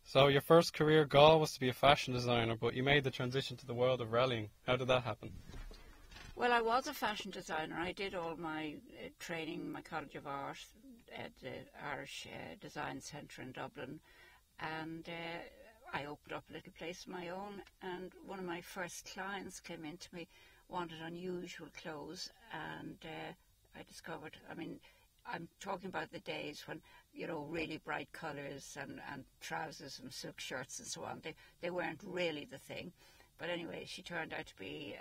So your first career goal was to be a fashion designer, but you made the transition to the world of rallying. How did that happen? Well, I was a fashion designer. I did all my training, my College of Art at the Irish Design Centre in Dublin, and I opened up a little place of my own, and one of my first clients came in to me, wanted unusual clothes, and I discovered, I mean, I'm talking about the days when, you know, really bright colours and trousers and silk shirts and so on, they weren't really the thing. But anyway, she turned out to be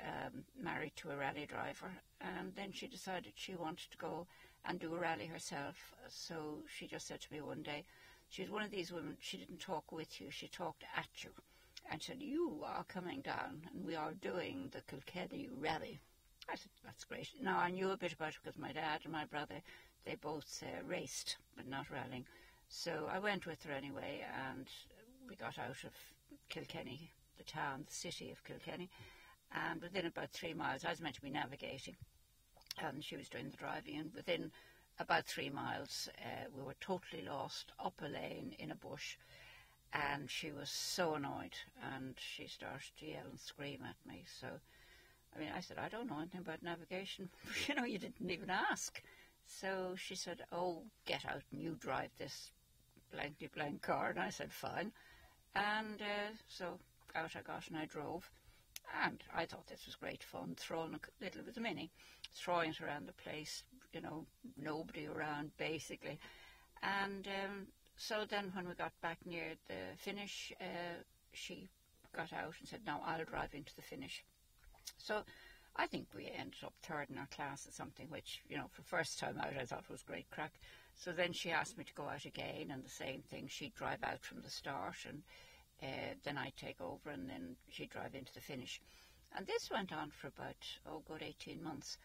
married to a rally driver, and then she decided she wanted to go and do a rally herself. So she just said to me one day, she was one of these women, she didn't talk with you, she talked at you, and said, you are coming down and we are doing the Kilkenny rally. I said, that's great. Now, I knew a bit about it because my dad and my brother, they both raced, but not rallying. So I went with her anyway, and we got out of Kilkenny, the town, the city of Kilkenny, and within about 3 miles, I was meant to be navigating, and she was doing the driving, and within about 3 miles, we were totally lost, up a lane in a bush, and she was so annoyed, and she started to yell and scream at me. So, I mean, I said, I don't know anything about navigation. You know, you didn't even ask. So she said, oh, get out and you drive this blankety blank car. And I said, fine. And so out I got and I drove. And I thought this was great fun, throwing a little, it was a Mini, throwing it around the place, you know, nobody around basically. And so then when we got back near the finish, she got out and said, now I'll drive into the finish. So I think we ended up third in our class or something, which, you know, for first time out I thought was great crack. So then she asked me to go out again, and the same thing, she'd drive out from the start, and then I'd take over, and then she'd drive into the finish. And this went on for about, good 18 months.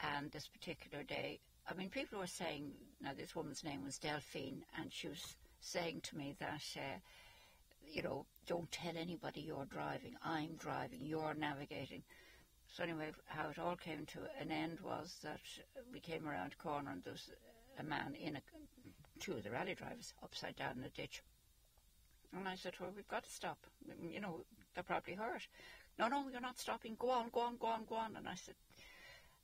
And this particular day, I mean, people were saying, now this woman's name was Delphine, and she was saying to me that, you know, don't tell anybody you're driving, I'm driving, you're navigating. So anyway, how it all came to an end was that we came around a corner and there was a man in two of the rally drivers upside down in a ditch. And I said to her, we've got to stop. You know, they're probably hurt. No, you're not stopping. Go on, go on, go on, go on. And I said,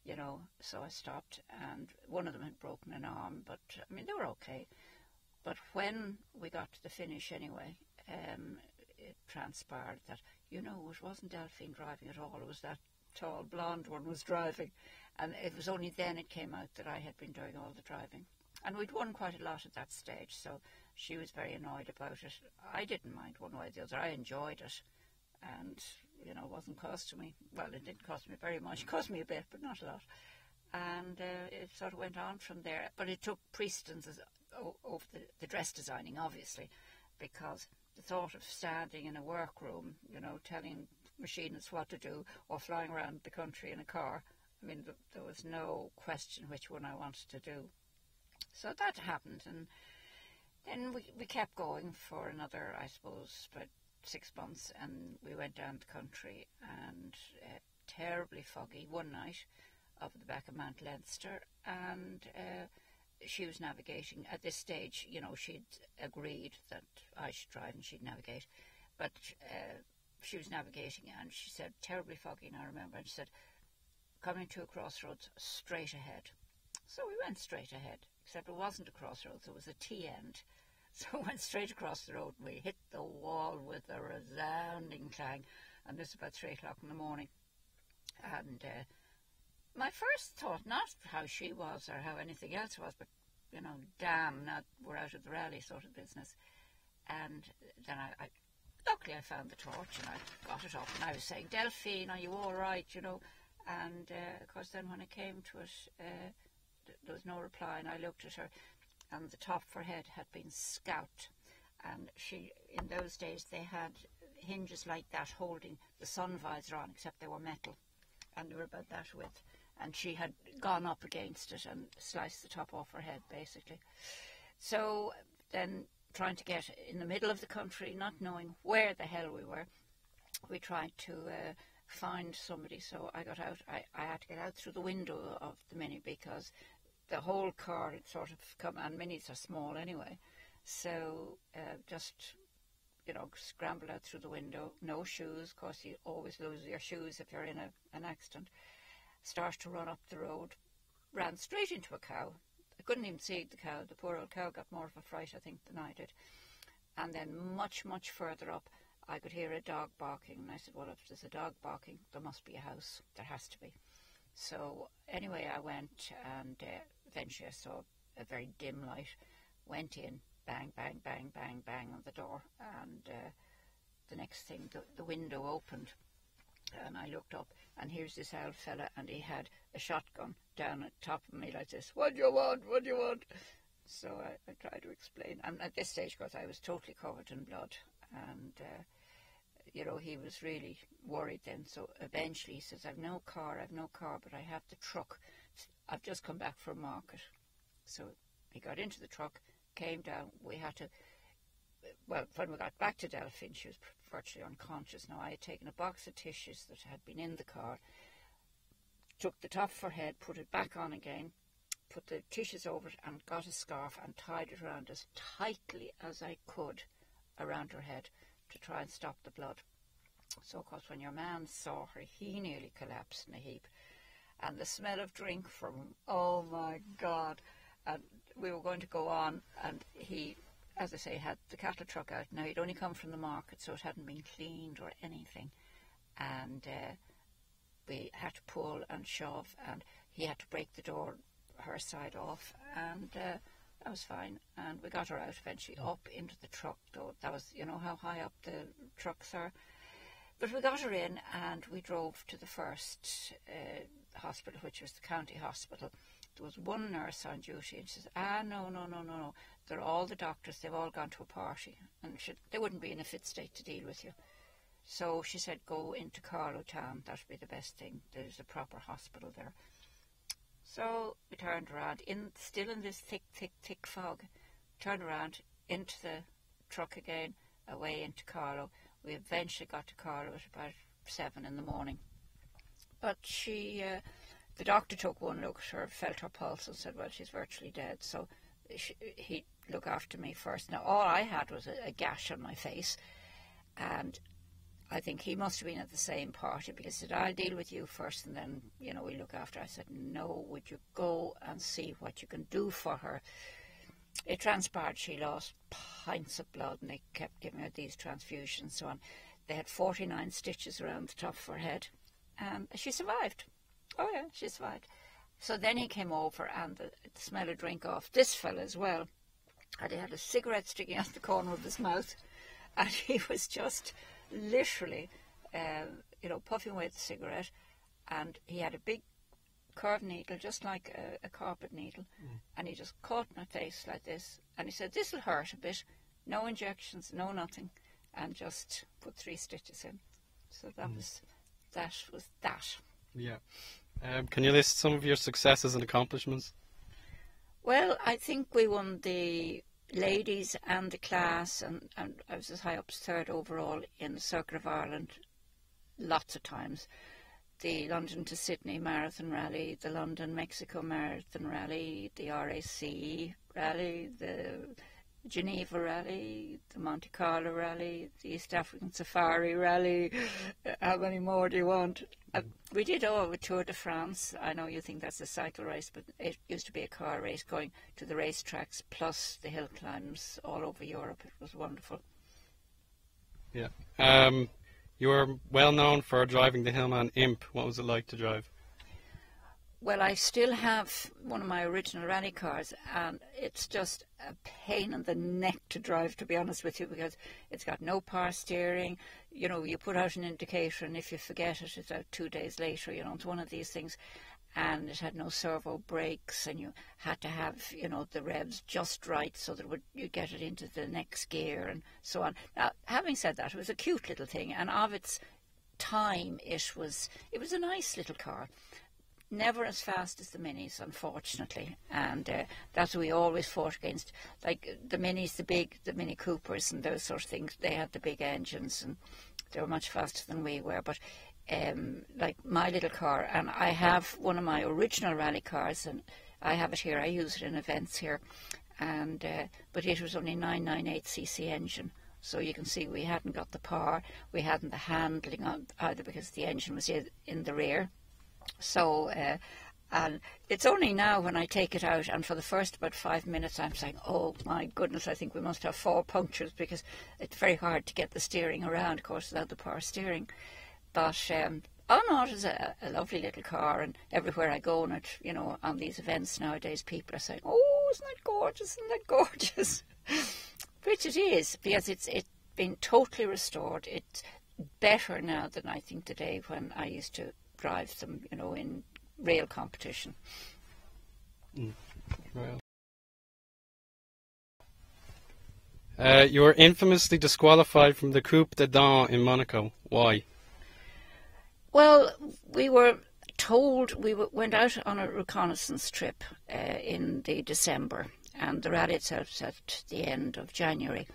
you know, so I stopped, and one of them had broken an arm, but, I mean, they were okay. But when we got to the finish anyway, it transpired that, you know, it wasn't Delphine driving at all. It was that tall blonde one was driving, and it was only then it came out that I had been doing all the driving. And we'd won quite a lot at that stage, so she was very annoyed about it. I didn't mind one way or the other. I enjoyed it, and, you know, it wasn't costing me, well, it didn't cost me very much. It cost me a bit, but not a lot. And it sort of went on from there. But it took precedence over the dress designing, obviously, because the thought of standing in a workroom, you know, telling machinists what to do, or flying around the country in a car, I mean, there was no question which one I wanted to do. So that happened, and then we kept going for another, I suppose, about 6 months, and we went down the country, and terribly foggy one night up at the back of Mount Leinster, and she was navigating. At this stage, you know, she'd agreed that I should drive and she'd navigate, but she was navigating, and she said, terribly foggy, and I remember, and she said, coming to a crossroads, straight ahead. So we went straight ahead, except it wasn't a crossroads, it was a T-end. So we went straight across the road, and we hit the wall with a resounding clang, and this was about 3 o'clock in the morning. And my first thought, not how she was or how anything else was, but, you know, damn, now we're out of the rally sort of business. And then luckily I found the torch, and I got it up, and I was saying, Delphine, are you all right, you know? And, of course, then when it came to it, there was no reply, and I looked at her, and the top of her head had been scalped. And she, in those days, they had hinges like that holding the sun visor on, except they were metal, and they were about that width. And she had gone up against it and sliced the top off her head, basically. So then, trying to get in the middle of the country, not knowing where the hell we were, we tried to find somebody. So I got out. I had to get out through the window of the Mini, because the whole car had sort of come, and Minis are small anyway. So just you know, scrambled out through the window, no shoes, of course you always lose your shoes if you're in an accident. Started to run up the road, ran straight into a cow. I couldn't even see the cow. The poor old cow got more of a fright, I think, than I did. And then much, much further up, I could hear a dog barking. And I said, well, if there's a dog barking, there must be a house. There has to be. So anyway, I went, and eventually I saw a very dim light, went in, bang, bang, bang, bang, bang on the door. And the next thing, the window opened. And I looked up, and here's this old fella, and he had a shotgun down at the top of me like this. What do you want? What do you want? So I tried to explain. And at this stage, because I was totally covered in blood, and you know, he was really worried then. So eventually he says, I've no car, but I have the truck. I've just come back from market. So he got into the truck, came down. We had to, well, when we got back to Delphine, she was virtually unconscious. Now, I had taken a box of tissues that had been in the car, took the top of her head, put it back on again, put the tissues over it, and got a scarf and tied it around as tightly as I could around her head to try and stop the blood. So, of course, when your man saw her, he nearly collapsed in a heap. And the smell of drink from him, oh my God. And we were going to go on, and he, as I say, had the cattle truck out. Now, he'd only come from the market, so it hadn't been cleaned or anything. And we had to pull and shove, and he had to break the door, her side off, and that was fine. And we got her out eventually up into the truck, though. That was, you know how high up the trucks are. But we got her in, and we drove to the first hospital, which was the county hospital. There was one nurse on duty, and she says, no. They're all the doctors. They've all gone to a party, and they wouldn't be in a fit state to deal with you. So she said, go into Carlow Town. That would be the best thing. There's a proper hospital there. So we turned around, still in this thick fog, turned around into the truck again, away into Carlow. We eventually got to Carlow at about 7 in the morning. But the doctor took one look at her, felt her pulse, and said, well, she's virtually dead. So he'd look after me first. Now, all I had was a gash on my face, and I think he must have been at the same party, because he said, I'll deal with you first, and then, you know, we'll look after her. I said, no, would you go and see what you can do for her? It transpired she lost pints of blood, and they kept giving her these transfusions and so on. They had 49 stitches around the top of her head, and she survived. Oh yeah, she survived. So then he came over, and the smell of drink off this fella as well, and he had a cigarette sticking out the corner of his mouth, and he was just literally, you know, puffing away the cigarette, and he had a big curved needle, just like a carpet needle, and he just caught my face like this, and he said, this will hurt a bit, no injections, no nothing, and just put 3 stitches in. So that was that. Yeah. Can you list some of your successes and accomplishments? Well, I think we won the ladies and the class, and I was as high up as 3rd overall in the Circuit of Ireland lots of times. The London to Sydney Marathon Rally, the London Mexico Marathon Rally, the RAC Rally, the Geneva Rally, the Monte Carlo Rally, the East African Safari Rally. How many more do you want? We did all with Tour de France. I know you think that's a cycle race, but it used to be a car race, going to the racetracks plus the hill climbs all over Europe. It was wonderful. Yeah. You were well known for driving the Hillman Imp. What was it like to drive? Well, I still have one of my original rally cars, and it's just a pain in the neck to drive, to be honest with you, because it's got no power steering. You know, you put out an indicator, and if you forget it, it's out 2 days later. You know, it's one of these things. And it had no servo brakes, and you had to have, you know, the revs just right so that you get it into the next gear and so on. Now, having said that, it was a cute little thing, and of its time, it was a nice little car. Never as fast as the Minis, unfortunately, and that's what we always fought against. Like the Minis, the Mini Coopers and those sort of things, they had the big engines, and they were much faster than we were, but like my little car, and I have one of my original rally cars, and I have it here, I use it in events here, and but it was only 998cc engine, So you can see we hadn't got the power, we hadn't the handling either, because the engine was in the rear. So, and it's only now when I take it out, and for the first about 5 minutes I'm saying, oh my goodness, I think we must have 4 punctures, because it's very hard to get the steering around, of course, without the power steering. But oh no, it is a lovely little car, and everywhere I go on it, you know, on these events nowadays, people are saying, oh, isn't that gorgeous, isn't that gorgeous? Which it is, because it's been totally restored. It's better now than I think the day when I used to drive them, you know, in real competition. Well. You were infamously disqualified from the Coupe de Dawn in Monaco. Why? Well, we were told, we went out on a reconnaissance trip in the December, and the rally itself was at the end of January.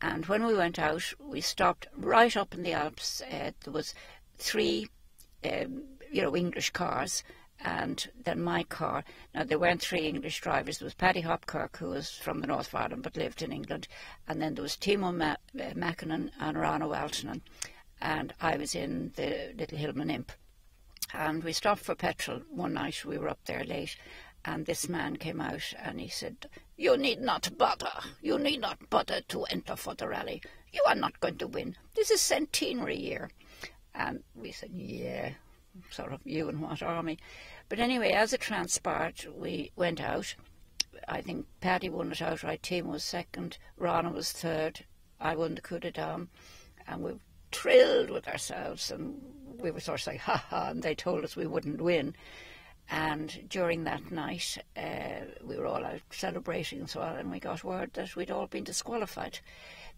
And when we went out, we stopped right up in the Alps. There was 3, you know, English cars, and then my car. Now, there weren't 3 English drivers. There was Paddy Hopkirk, who was from the north of Ireland but lived in England, and then there was Timo Mäkinen and Rano Aaltonen. And I was in the little Hillman Imp. And we stopped for petrol one night. We were up there late, and this man came out and he said, you need not bother. You need not bother to enter for the rally. You are not going to win. This is centenary year. And we said, yeah, sort of, you and what army? But anyway, as it transpired, we went out. I think Paddy won it outright. Tim was second. Rana was third. I won the Coup de Dame. And we thrilled with ourselves, and we were sort of like, ha ha, and they told us we wouldn't win. And during that night, we were all out celebrating and so on, and we got word that we'd all been disqualified,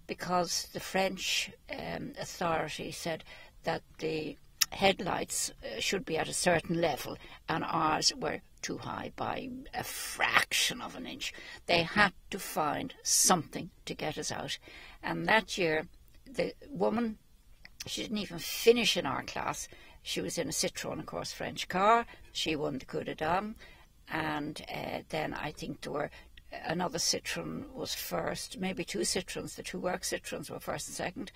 because the French authority said that the headlights should be at a certain level, and ours were too high by a fraction of an inch. They had to find something to get us out. And that year, the woman, she didn't even finish in our class. She was in a Citroën, of course, French car. She won the Coup de Dame. And then I think there were another Citroën was first, maybe 2 Citroëns. The 2 work Citroëns were first and second.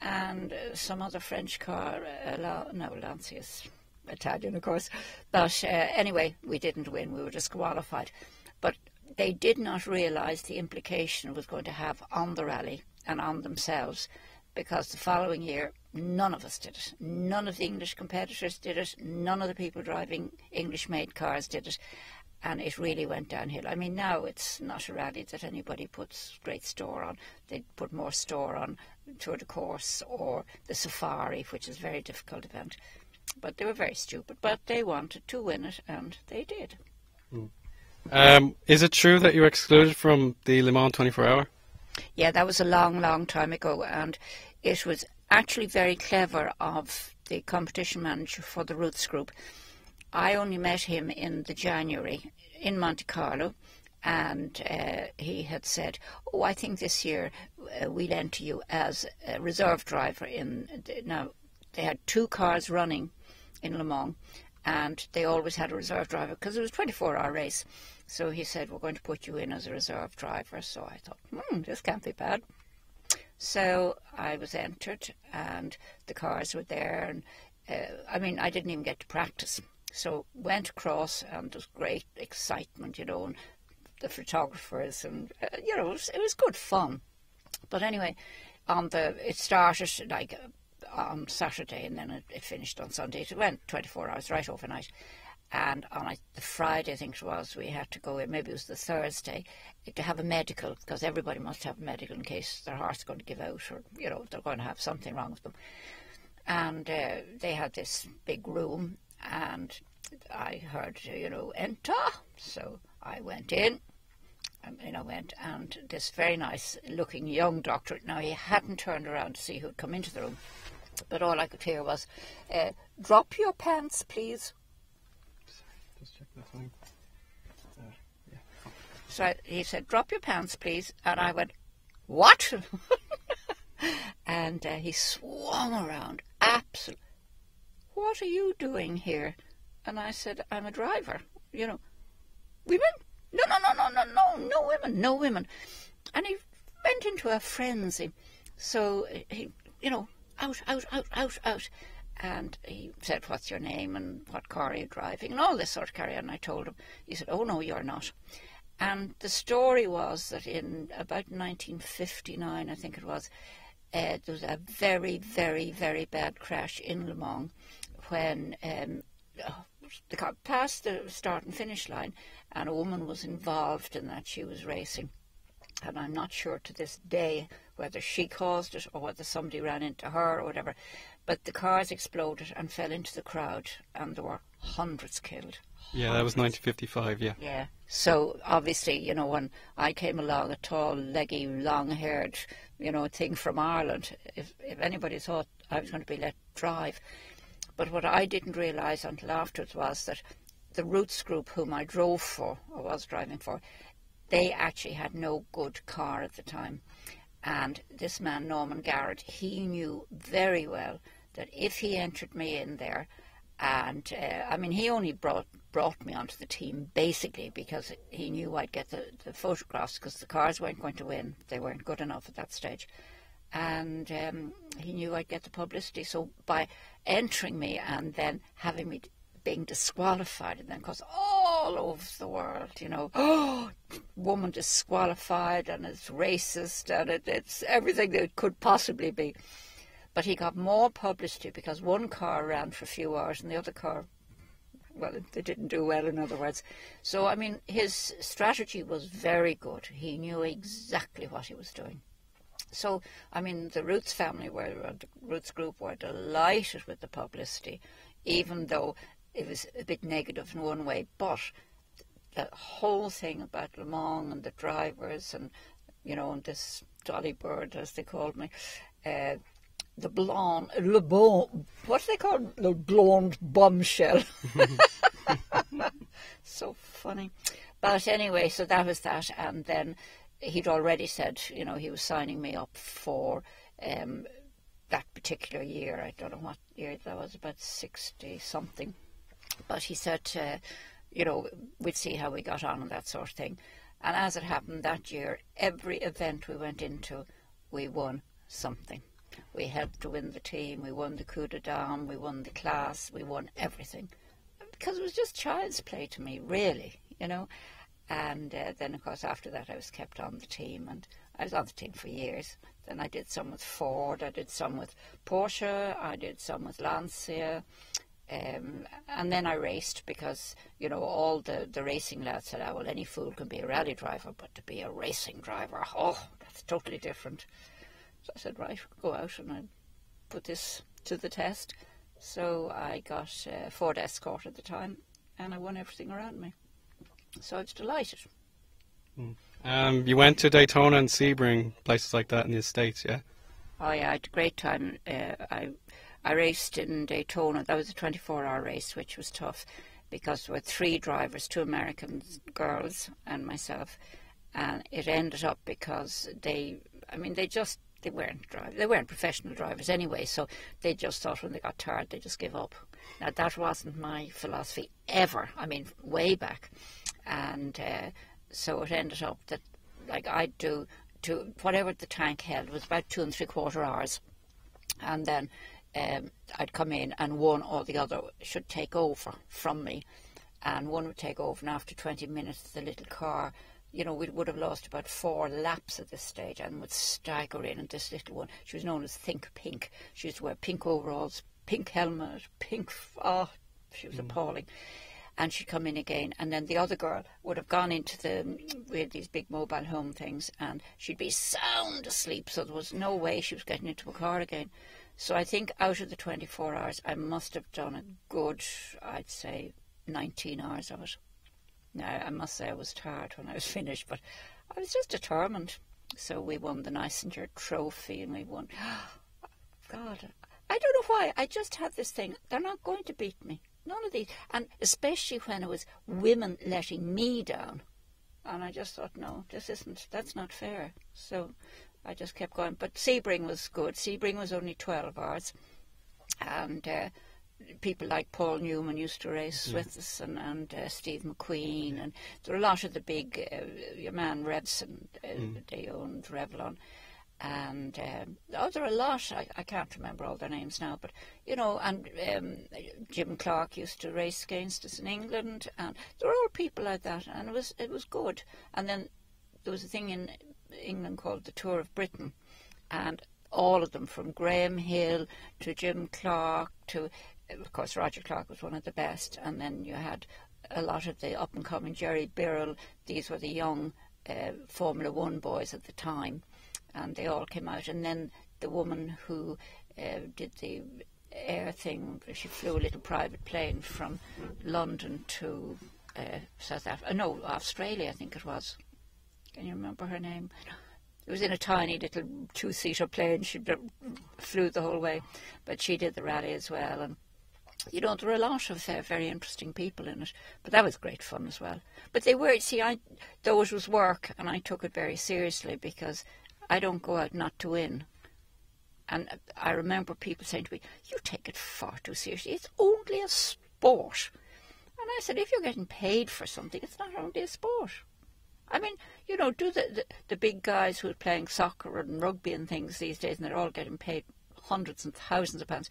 And some other French car, Lancia is Italian, of course. But anyway, we didn't win. We were disqualified. But they did not realise the implication it was going to have on the rally and on themselves, because the following year, none of us did it. None of the English competitors did it. None of the people driving English-made cars did it. And it really went downhill. I mean, now it's not a rally that anybody puts great store on. They put more store on Tour de Course or the Safari, which is a very difficult event. But they were very stupid. But they wanted to win it, and they did. Is it true that you were excluded from the Le Mans 24-hour? Yeah, that was a long, long time ago, and it was actually very clever of the competition manager for the Roots Group. I only met him in the January in Monte Carlo, and he had said, oh, I think this year we'll enter you as a reserve driver. Now, they had 2 cars running in Le Mans, and they always had a reserve driver because it was a 24-hour race. So he said, we're going to put you in as a reserve driver. So I thought, this can't be bad. So I was entered, and the cars were there. And I mean, I didn't even get to practice. So went across, and there was great excitement, you know, and the photographers, and, you know, it was good fun. But anyway, it started like on Saturday, and then it finished on Sunday. It went 24 hours, right overnight. And on the Friday, I think it was, we had to go in, maybe it was the Thursday, to have a medical, because everybody must have a medical in case their heart's going to give out, or, you know, they're going to have something wrong with them. And they had this big room, and I heard, you know, enter. So I went in, and this very nice looking young doctor, now he hadn't turned around to see who'd come into the room, but all I could hear was, drop your pants, please. Just check the time. Yeah. So he said, drop your pants, please. And I went, what? And he swung around. Absolutely. What are you doing here? And I said, I'm a driver. You know, women? No women. And he went into a frenzy. So he, out, out, out, out, out. And he said, what's your name and what car are you driving and all this sort of carry on. And I told him. He said, oh, no, you're not. And the story was that in about 1959, I think it was, there was a very, very, very bad crash in Le Mans when the car passed the start and finish line, and a woman was involved in that. She was racing. And I'm not sure to this day whether she caused it or whether somebody ran into her or whatever. But the cars exploded and fell into the crowd, and there were hundreds killed. Yeah, that was 1955, yeah. Yeah. So, obviously, when I came along, a tall, leggy, long-haired, thing from Ireland, if anybody thought I was going to be let drive. But what I didn't realise until afterwards was that the Roots group whom I drove for, or was driving for, they actually had no good car at the time. And this man, Norman Garrett, he knew very well that if he entered me in there, and he only brought me onto the team basically because he knew I'd get the photographs, because the cars weren't going to win. They weren't good enough at that stage. And he knew I'd get the publicity. So by entering me and then having me being disqualified, and then because all over the world, woman disqualified, and it's racist, and it's everything that it could possibly be. But he got more publicity because one car ran for a few hours and the other car, well, they didn't do well, in other words. So, his strategy was very good. He knew exactly what he was doing. So, the Roots family, the Roots group, were delighted with the publicity, even though it was a bit negative in one way. But the whole thing about Le Mans and the drivers and, and this Dolly Bird, as they called me, the blonde, what do they call it? The blonde bombshell. So funny. But anyway, so that was that. And then he'd already said, he was signing me up for that particular year. I don't know what year that was, about 60-something. But he said, we'd see how we got on and that sort of thing. And as it happened that year, every event we went into, we won something. We helped to win the team, we won the coup de dame, we won the class, we won everything. Because it was just child's play to me, really, And then, of course, after that I was kept on the team, and I was on the team for years. Then I did some with Ford, I did some with Porsche, I did some with Lancia. And then I raced because, all the racing lads said, well, any fool can be a rally driver, but to be a racing driver, that's totally different. So I said, right, go out and I put this to the test. So I got Ford Escort at the time, and I won everything around me. So I was delighted. You went to Daytona and Sebring, places like that in the States, yeah? Oh, yeah, I had a great time. I raced in Daytona. That was a 24-hour race, which was tough because there were 3 drivers, 2 American girls and myself. And it ended up because they weren't drivers. They weren't professional drivers anyway, so they just thought when they got tired, they just give up. Now, that wasn't my philosophy ever. Way back. And so it ended up that, I'd do to whatever the tank held was about 2 3/4 hours. And then I'd come in and one or the other should take over from me. And one would take over, and after 20 minutes, the little car, we would have lost about 4 laps at this stage, and would stagger in. And this little one, she was known as Think Pink. She used to wear pink overalls, pink helmet, she was appalling. And she'd come in again, and then the other girl would have gone into we had these big mobile home things, and she'd be sound asleep, so there was no way she was getting into a car again. So I think out of the 24 hours, I must have done a good, I'd say, 19 hours of it. Now, I must say I was tired when I was finished, but I was just determined. So we won the Nissinger Trophy, and we won. God, I don't know why. I just had this thing. They're not going to beat me. None of these. And especially when it was women letting me down. And I just thought, no, that's not fair. So I just kept going. But Sebring was good. Sebring was only 12 hours. And people like Paul Newman used to race with us, and Steve McQueen. And there were a lot of the big, your man Revson, they owned Revlon. and there are a lot. I can't remember all their names now, but you know, and Jim Clark used to race against us in England, and there were all people like that, and it was good. And then there was a thing in England called the Tour of Britain, and all of them, from Graham Hill to Jim Clark to, of course, Roger Clark was one of the best, and then you had a lot of the up and coming Jerry Birrell. These were the young Formula One boys at the time, and they all came out. And then the woman who did the air thing, she flew a little private plane from London to South Africa, no, Australia I think it was. Can you remember her name? It was in a tiny little two-seater plane. She flew the whole way, but she did the rally as well. And you know, there were a lot of very interesting people in it, but that was great fun as well. But they were, see, though it was work, and I took it very seriously, because I don't go out not to win. And I remember people saying to me, "You take it far too seriously. It's only a sport." And I said, if you're getting paid for something, it's not only a sport. I mean, you know, do the big guys who are playing soccer and rugby and things these days, and they're all getting paid hundreds and thousands of pounds.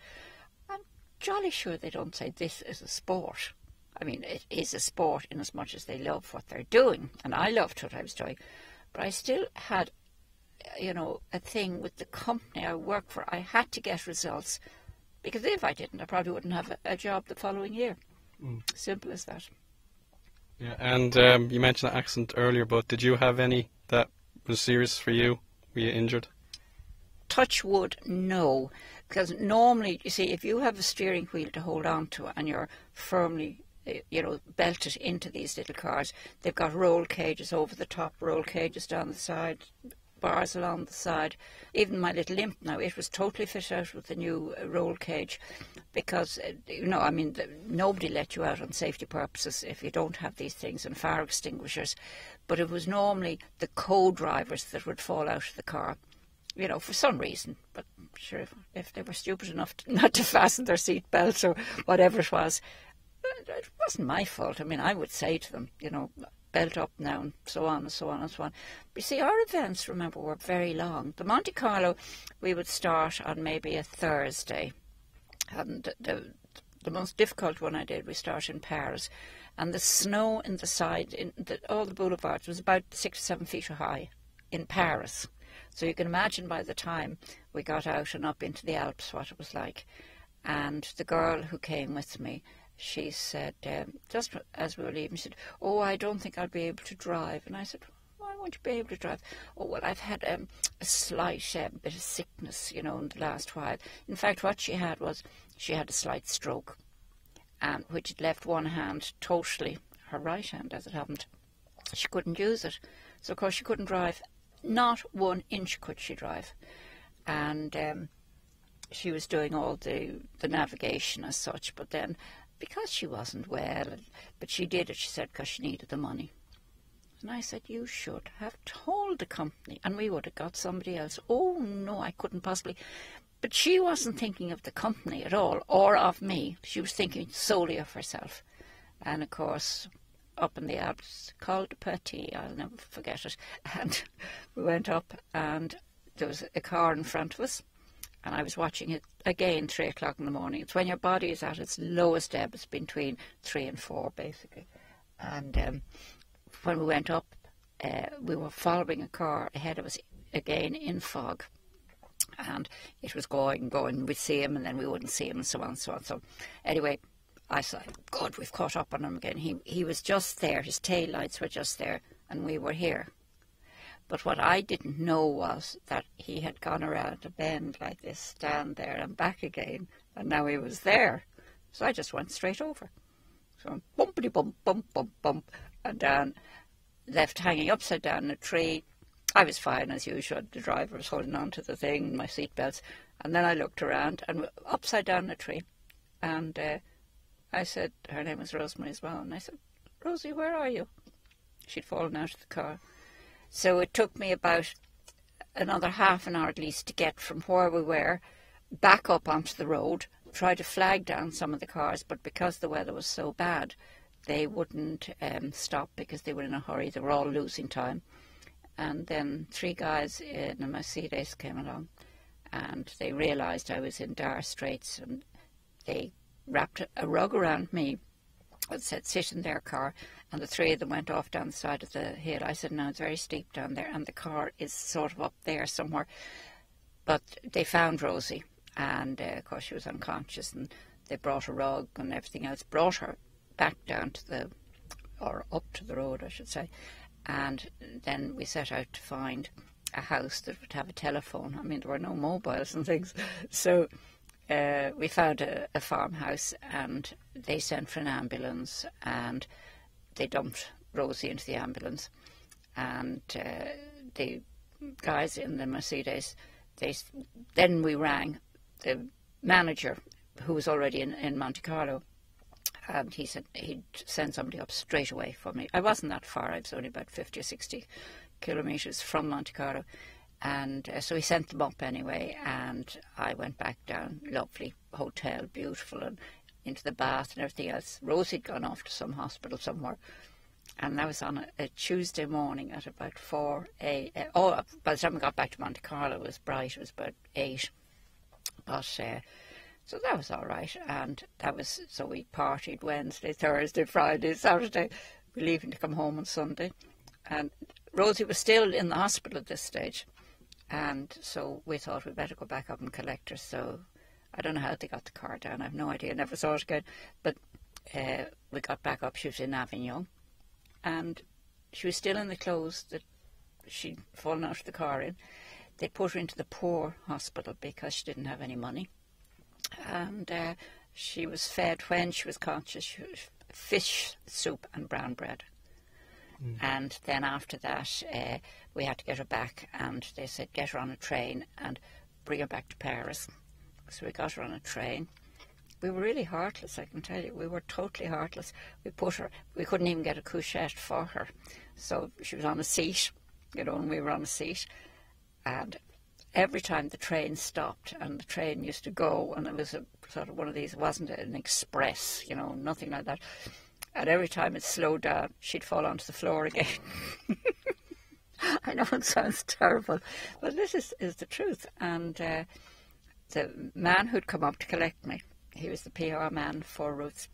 I'm jolly sure they don't say this is a sport. I mean, it is a sport in as much as they love what they're doing, and I loved what I was doing. But I still had, you know, a thing with the company I worked for. I had to get results, because if I didn't, I probably wouldn't have a job the following year. Simple as that. Yeah, and you mentioned that accident earlier, but did you have any that was serious for you? Were you injured? Touch wood, no. Because normally, you see, if you have a steering wheel to hold on to and you're firmly, you know, belted into these little cars, they've got roll cages over the top, roll cages down the side, bars along the side. Even my little Imp now, it was totally fit out with the new roll cage, because, you know, I mean, nobody let you out on safety purposes if you don't have these things, and fire extinguishers. But it was normally the co-drivers that would fall out of the car, you know, for some reason. But sure, if they were stupid enough not to fasten their seat belts or whatever it was, it wasn't my fault. I mean, I would say to them, you know, belt up now, and so on and so on and so on. But you see, our events, remember, were very long. The Monte Carlo, we would start on maybe a Thursday, and the most difficult one I did, we started in Paris, and the snow in the side, all the boulevards, was about 6 or 7 feet high in Paris. So you can imagine by the time we got out and up into the Alps what it was like. And the girl who came with me, she said, just as we were leaving, she said, "Oh, I don't think I'll be able to drive." And I said, "Why won't you be able to drive?" "Oh, well, I've had a slight bit of sickness, you know, in the last while." In fact, what she had was, she had a slight stroke, which had left one hand totally, her right hand as it happened. She couldn't use it. So, of course, she couldn't drive. Not 1 inch could she drive. And she was doing all the navigation as such, but then, because she wasn't well, but she did it, she said, because she needed the money. And I said, "You should have told the company, and we would have got somebody else." "Oh, no, I couldn't possibly." But she wasn't thinking of the company at all, or of me. She was thinking solely of herself. And, of course, up in the Alps, Col de Petit, I'll never forget it. And we went up, and there was a car in front of us, and I was watching it again, 3 o'clock in the morning. It's when your body is at its lowest ebb. It's between 3 and 4, basically. And when we went up, we were following a car ahead of us, again in fog. And it was going, we'd see him, and then we wouldn't see him, and so on and so on. So anyway, I said, "God, we've caught up on him again." He was just there, his tail lights were just there, and we were here. But what I didn't know was that he had gone around a bend like this, down there and back again, and now he was there. So I just went straight over. So bumpity bump, bump, bump, bump, and down, left hanging upside down in a tree. I was fine as usual. The driver was holding on to the thing, my seatbelts, and then I looked around and upside down in a tree. And I said, her name was Rosemary as well, and I said, "Rosie, where are you?" She'd fallen out of the car. So it took me about another half an hour at least to get from where we were back up onto the road, try to flag down some of the cars, but because the weather was so bad, they wouldn't stop because they were in a hurry. They were all losing time. and then 3 guys in a Mercedes came along, and they realised I was in dire straits, and they wrapped a rug around me and said, sit in their car, and the 3 of them went off down the side of the hill. I said, no, it's very steep down there, and the car is sort of up there somewhere. But they found Rosie, and of course she was unconscious, and they brought a rug and everything else, brought her back down to or up to the road, I should say. And then we set out to find a house that would have a telephone. I mean, there were no mobiles and things. So we found a farmhouse, and they sent for an ambulance, and they dumped Rosie into the ambulance. And the guys in the Mercedes, then we rang the manager, who was already in Monte Carlo, and he said he'd send somebody up straight away for me. I wasn't that far. I was only about 50 or 60 kilometres from Monte Carlo. And so he sent them up anyway, and I went back down. Lovely hotel, beautiful, and into the bath and everything else. Rosie had gone off to some hospital somewhere. And that was on a Tuesday morning at about 4 a.m. Oh, by the time we got back to Monte Carlo, it was bright. It was about 8. But so that was all right. And so we partied Wednesday, Thursday, Friday, Saturday. We were leaving to come home on Sunday. And Rosie was still in the hospital at this stage. And so we thought we'd better go back up and collect her. So I don't know how they got the car down. I have no idea. I never saw it again. But we got back up. She was in Avignon. And she was still in the clothes that she'd fallen out of the car in. They put her into the poor hospital because she didn't have any money. And she was fed, when she was conscious, fish soup and brown bread. Mm. And then after that, we had to get her back, and they said, get her on a train and bring her back to Paris. So we got her on a train. We were really heartless, I can tell you. We were totally heartless. We couldn't even get a couchette for her. So she was on a seat, and we were on a seat. And every time the train stopped, and the train used to go, and it was a sort of one of these, it wasn't an express, nothing like that. And every time it slowed down, she'd fall onto the floor again. I know it sounds terrible, but this is the truth. And the man who'd come up to collect me, he was the PR man for Ruth's.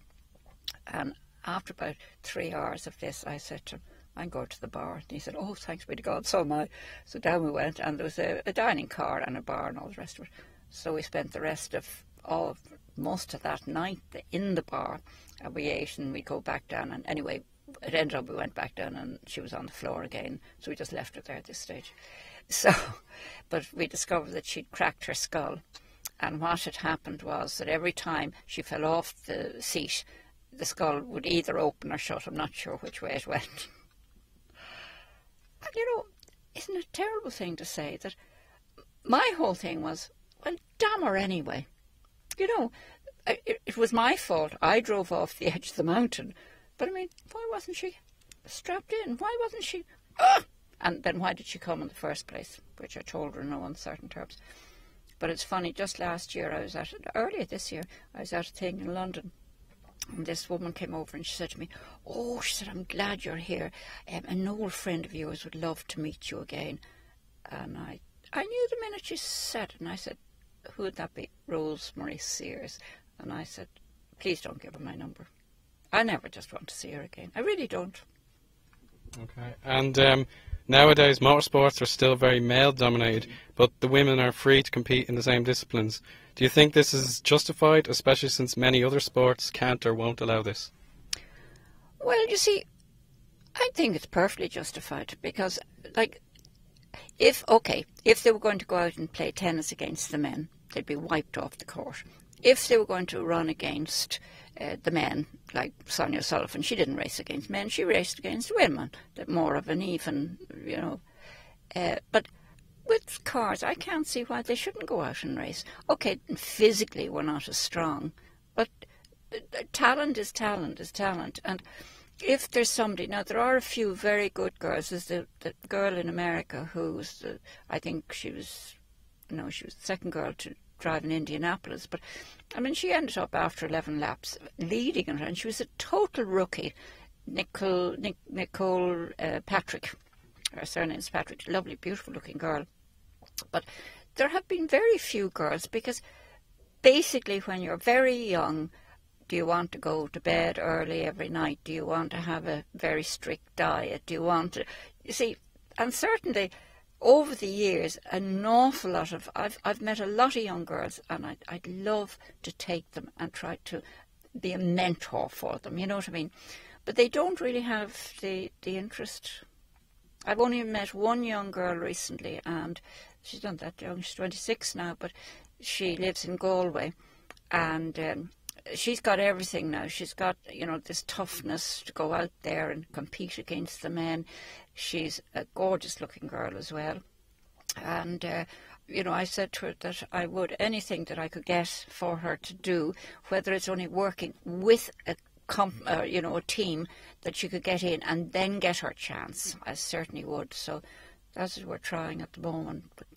And after about 3 hours of this, I said to him, I'm going to the bar. And he said, oh, thanks be to God, so am I. So down we went, and there was a dining car and a bar and all the rest of it. So we spent the rest of most of that night in the bar. And we ate, and we go back down. And anyway, it ended up we went back down, and she was on the floor again. So we just left her there at this stage. So, but we discovered that she'd cracked her skull. And what had happened was that every time she fell off the seat, the skull would either open or shut. I'm not sure which way it went. And isn't it a terrible thing to say that my whole thing was, well, damn her anyway. It was my fault. I drove off the edge of the mountain. But I mean, why wasn't she strapped in? Why wasn't she... And then why did she come in the first place? Which I told her in no uncertain terms. But it's funny, just last year, earlier this year, I was at a thing in London. And this woman came over and she said to me, oh, she said, I'm glad you're here. An old friend of yours would love to meet you again. And I knew the minute she said it, and I said, who would that be? Rosemary Smith. And I said, please don't give her my number. I never just want to see her again. I really don't. Okay. And nowadays, motorsports are still very male-dominated, but the women are free to compete in the same disciplines. Do you think this is justified, especially since many other sports can't or won't allow this? Well, you see, I think it's perfectly justified because, if they were going to go out and play tennis against the men, they'd be wiped off the court. If they were going to run against the men, like Sonia Sullivan, she didn't race against men, she raced against women, more of an even, but with cars, I can't see why they shouldn't go out and race. Okay, physically we're not as strong, but talent is talent is talent. And if there's somebody, now there are a few very good girls. There's the girl in America who's, I think she was the second girl to drive in Indianapolis. But, I mean, she ended up after 11 laps leading it, and she was a total rookie, Nicole Patrick. Her surname's Patrick. Lovely, beautiful looking girl. But there have been very few girls, because basically when you're very young, do you want to go to bed early every night? Do you want to have a very strict diet? Do you want to... You see, and certainly over the years, an awful lot of... I've met a lot of young girls, and I'd love to take them and try to be a mentor for them, you know what I mean? But they don't really have the interest. I've only met one young girl recently, and she's not that young, she's 26 now, but she lives in Galway, and she's got everything now. She's got, you know, this toughness to go out there and compete against the men. She's a gorgeous looking girl as well. And, you know, I said to her that I would, anything that I could get for her to do, whether it's only working with a you know, a team that she could get in and then get her chance, I certainly would. So that's what we're trying at the moment. But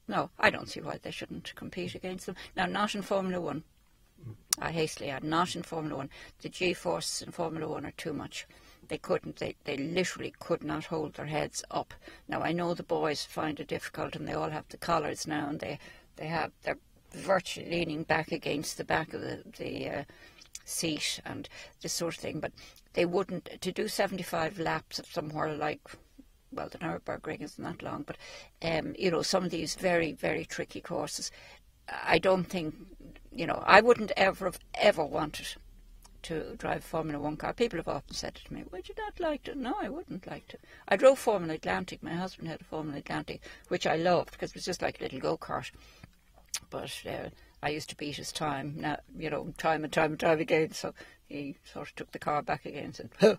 no, I don't see why they shouldn't compete against them. Now, not in Formula 1. I hastily add, not in Formula 1. The G-forces in Formula 1 are too much. They couldn't, they literally could not hold their heads up. Now, I know the boys find it difficult, and they all have the collars now, and they're virtually leaning back against the back of the seat and this sort of thing, but they wouldn't, to do 75 laps of somewhere like, well, the Nürburgring isn't that long, but you know, some of these very, very tricky courses, I don't think, you know, I wouldn't ever wanted to drive a Formula 1 car. People have often said to me, would you not like to? No, I wouldn't like to. I drove Formula Atlantic. My husband had a Formula Atlantic, which I loved because it was just like a little go-kart. But I used to beat his time, now, you know, time and time again. So he sort of took the car back again and said, huh.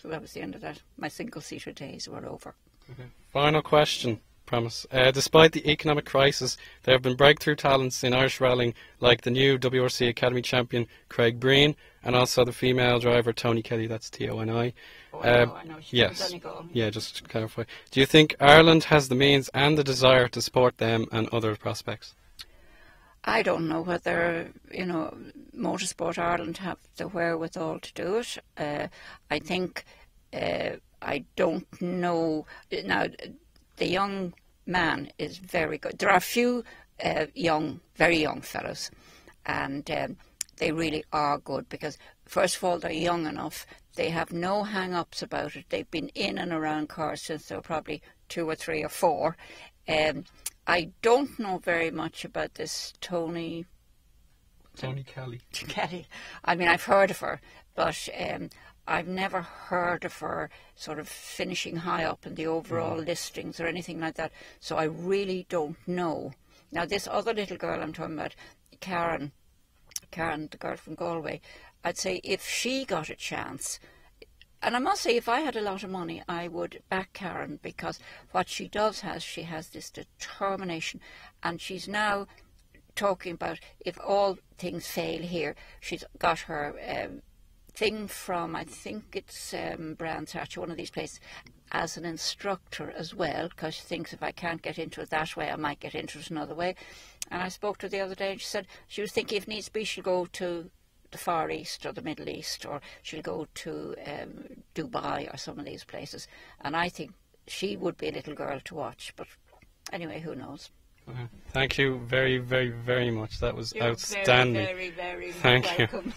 So that was the end of that. My single-seater days were over. Okay. Final question, promise. Despite the economic crisis, there have been breakthrough talents in Irish rallying, like the new WRC Academy champion Craig Breen, and also the female driver Tony Kelly. That's Toni. Oh, I know. Yes. Yeah, just to clarify. Do you think Ireland has the means and the desire to support them and other prospects? I don't know whether, you know, Motorsport Ireland have the wherewithal to do it. I think, I don't know. Now, the young man is very good. There are a few very young fellows, and they really are good because, first of all, they're young enough. They have no hang-ups about it. They've been in and around cars since they were probably 2 or 3 or 4. I don't know very much about this Tony Kelly. Kelly. I mean, I've heard of her, but I've never heard of her sort of finishing high up in the overall listings or anything like that. So I really don't know. Now, this other little girl I'm talking about, Karen, the girl from Galway, I'd say if she got a chance, and I must say, if I had a lot of money, I would back Karen, because what she does has, she has this determination, and she's now talking about if all things fail here, she's got her thing from, I think it's Brands Hatch, one of these places, as an instructor as well, because she thinks if I can't get into it that way, I might get into it another way. And I spoke to her the other day, and she said she was thinking if needs be, she'll go to the Far East or the Middle East, or she'll go to Dubai or some of these places. And I think she would be a little girl to watch. But anyway, who knows? Thank you very, very, very much. That was outstanding. Very, very, very Thank welcome.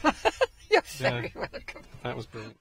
You're very welcome. That was brilliant.